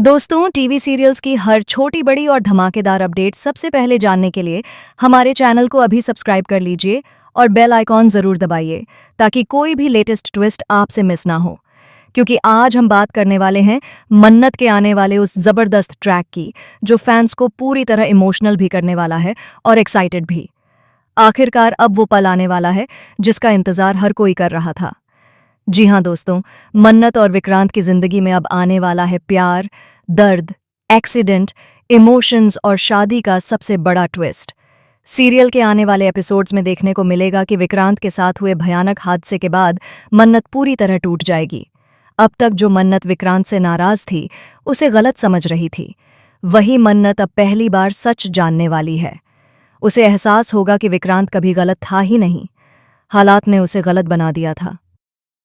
दोस्तों, TV serials की हर छोटी बड़ी और धमाकेदार अपडेट सबसे पहले जानने के लिए हमारे चैनल को अभी सब्सक्राइब कर लीजिए और बेल आइकॉन जरूर दबाइए ताकि कोई भी लेटेस्ट ट्विस्ट आपसे मिस ना हो। क्योंकि आज हम बात करने वाले हैं मन्नत के आने वाले उस जबरदस्त ट्रैक की जो फैंस को पूरी तरह इमोशनल भी करने वाला है और एक्साइटेड भी। आखिरकार अब वो पल आने वाला है जिसका इंतजार हर कोई कर रहा था। जी हाँ दोस्तों, मन्नत और विक्रांत की जिंदगी में अब आने वाला है प्यार, दर्द, एक्सीडेंट, इमोशंस और शादी का सबसे बड़ा ट्विस्ट। सीरियल के आने वाले एपिसोड्स में देखने को मिलेगा कि विक्रांत के साथ हुए भयानक हादसे के बाद मन्नत पूरी तरह टूट जाएगी। अब तक जो मन्नत विक्रांत से नाराज थी, उसे गलत समझ रही थी, वही मन्नत अब पहली बार सच जानने वाली है। उसे एहसास होगा कि विक्रांत कभी गलत था ही नहीं, हालात ने उसे गलत बना दिया था।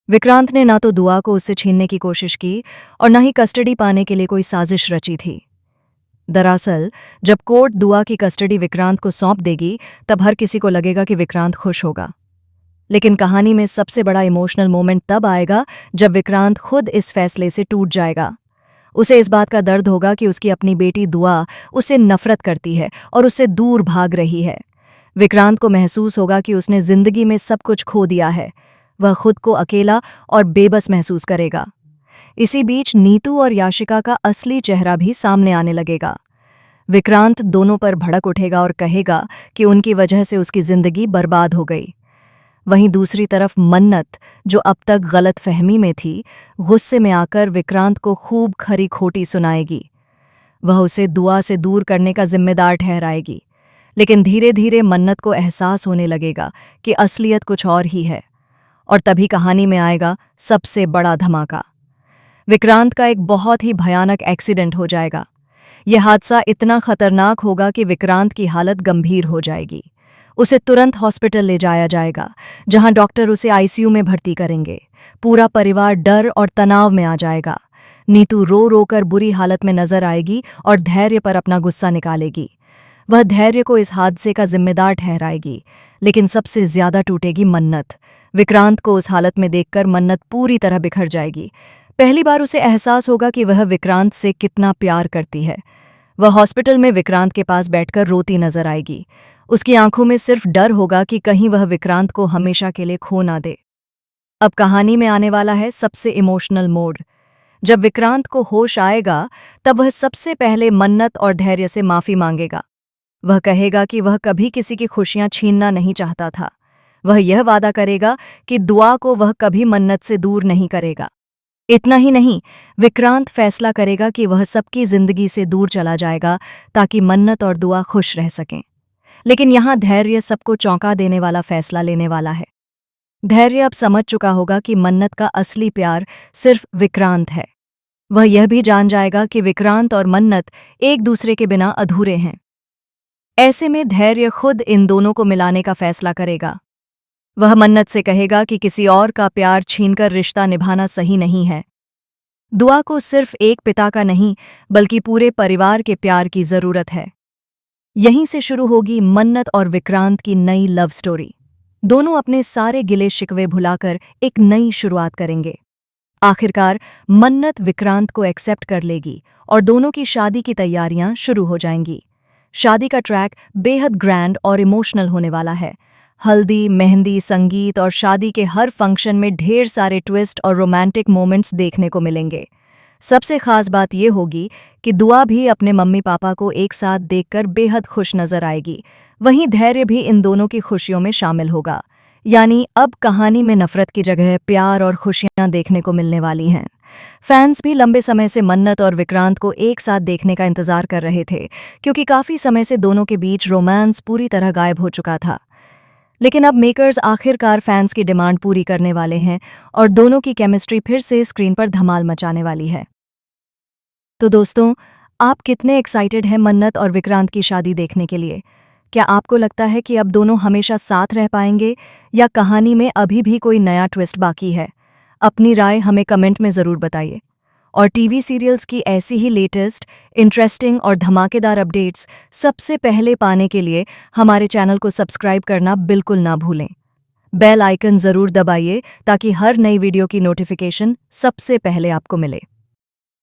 विक्रांत ने ना तो दुआ को उससे छीनने की कोशिश की और न ही कस्टडी पाने के लिए कोई साजिश रची थी। दरअसल जब कोर्ट दुआ की कस्टडी विक्रांत को सौंप देगी तब हर किसी को लगेगा कि विक्रांत खुश होगा। लेकिन कहानी में सबसे बड़ा इमोशनल मोमेंट तब आएगा जब विक्रांत खुद इस फैसले से टूट जाएगा। उसे इस बात का दर्द होगा कि उसकी अपनी बेटी दुआ उससे नफरत करती है और उससे दूर भाग रही है। विक्रांत को महसूस होगा कि उसने जिंदगी में सब कुछ खो दिया है। वह खुद को अकेला और बेबस महसूस करेगा। इसी बीच नीतू और याशिका का असली चेहरा भी सामने आने लगेगा। विक्रांत दोनों पर भड़क उठेगा और कहेगा कि उनकी वजह से उसकी जिंदगी बर्बाद हो गई। वहीं दूसरी तरफ मन्नत, जो अब तक गलत फहमी में थी, गुस्से में आकर विक्रांत को खूब खरी खोटी सुनाएगी। वह उसे दुआ से दूर करने का जिम्मेदार ठहराएगी। लेकिन धीरे धीरे मन्नत को एहसास होने लगेगा कि असलियत कुछ और ही है। और तभी कहानी में आएगा सबसे बड़ा धमाका। विक्रांत का एक बहुत ही भयानक एक्सीडेंट हो जाएगा। यह हादसा इतना खतरनाक होगा कि विक्रांत की हालत गंभीर हो जाएगी। उसे तुरंत हॉस्पिटल ले जाया जाएगा, जहां डॉक्टर उसे आईसीयू में भर्ती करेंगे। पूरा परिवार डर और तनाव में आ जाएगा। नीतू रो रो कर बुरी हालत में नजर आएगी और धैर्य पर अपना गुस्सा निकालेगी। वह धैर्य को इस हादसे का जिम्मेदार ठहराएगी, लेकिन सबसे ज्यादा टूटेगी मन्नत। विक्रांत को उस हालत में देखकर मन्नत पूरी तरह बिखर जाएगी। पहली बार उसे एहसास होगा कि वह विक्रांत से कितना प्यार करती है। वह हॉस्पिटल में विक्रांत के पास बैठकर रोती नजर आएगी। उसकी आंखों में सिर्फ डर होगा कि कहीं वह विक्रांत को हमेशा के लिए खो ना दे। अब कहानी में आने वाला है सबसे इमोशनल मोड। जब विक्रांत को होश आएगा तब वह सबसे पहले मन्नत और धैर्य से माफी मांगेगा। वह कहेगा कि वह कभी किसी की खुशियां छीनना नहीं चाहता था। वह यह वादा करेगा कि दुआ को वह कभी मन्नत से दूर नहीं करेगा। इतना ही नहीं, विक्रांत फैसला करेगा कि वह सबकी जिंदगी से दूर चला जाएगा ताकि मन्नत और दुआ खुश रह सकें। लेकिन यहाँ धैर्य सबको चौंका देने वाला फैसला लेने वाला है। धैर्य अब समझ चुका होगा कि मन्नत का असली प्यार सिर्फ विक्रांत है। वह यह भी जान जाएगा कि विक्रांत और मन्नत एक दूसरे के बिना अधूरे हैं। ऐसे में धैर्य खुद इन दोनों को मिलाने का फैसला करेगा। वह मन्नत से कहेगा कि किसी और का प्यार छीनकर रिश्ता निभाना सही नहीं है। दुआ को सिर्फ एक पिता का नहीं बल्कि पूरे परिवार के प्यार की जरूरत है। यहीं से शुरू होगी मन्नत और विक्रांत की नई लव स्टोरी। दोनों अपने सारे गिले शिकवे भुलाकर एक नई शुरुआत करेंगे। आखिरकार मन्नत विक्रांत को एक्सेप्ट कर लेगी और दोनों की शादी की तैयारियां शुरू हो जाएंगी। शादी का ट्रैक बेहद ग्रैंड और इमोशनल होने वाला है। हल्दी, मेहंदी, संगीत और शादी के हर फंक्शन में ढेर सारे ट्विस्ट और रोमांटिक मोमेंट्स देखने को मिलेंगे। सबसे खास बात यह होगी कि दुआ भी अपने मम्मी पापा को एक साथ देखकर बेहद खुश नजर आएगी। वहीं धैर्य भी इन दोनों की खुशियों में शामिल होगा। यानी अब कहानी में नफरत की जगह प्यार और खुशियां देखने को मिलने वाली हैं। फैंस भी लंबे समय से मन्नत और विक्रांत को एक साथ देखने का इंतजार कर रहे थे, क्योंकि काफी समय से दोनों के बीच रोमांस पूरी तरह गायब हो चुका था। लेकिन अब मेकर्स आखिरकार फैंस की डिमांड पूरी करने वाले हैं और दोनों की केमिस्ट्री फिर से स्क्रीन पर धमाल मचाने वाली है। तो दोस्तों, आप कितने एक्साइटेड हैं मन्नत और विक्रांत की शादी देखने के लिए? क्या आपको लगता है कि अब दोनों हमेशा साथ रह पाएंगे या कहानी में अभी भी कोई नया ट्विस्ट बाकी है? अपनी राय हमें कमेंट में ज़रूर बताइए। और टीवी सीरियल्स की ऐसी ही लेटेस्ट, इंटरेस्टिंग और धमाकेदार अपडेट्स सबसे पहले पाने के लिए हमारे चैनल को सब्सक्राइब करना बिल्कुल ना भूलें। बेल आइकन ज़रूर दबाइए ताकि हर नई वीडियो की नोटिफिकेशन सबसे पहले आपको मिले।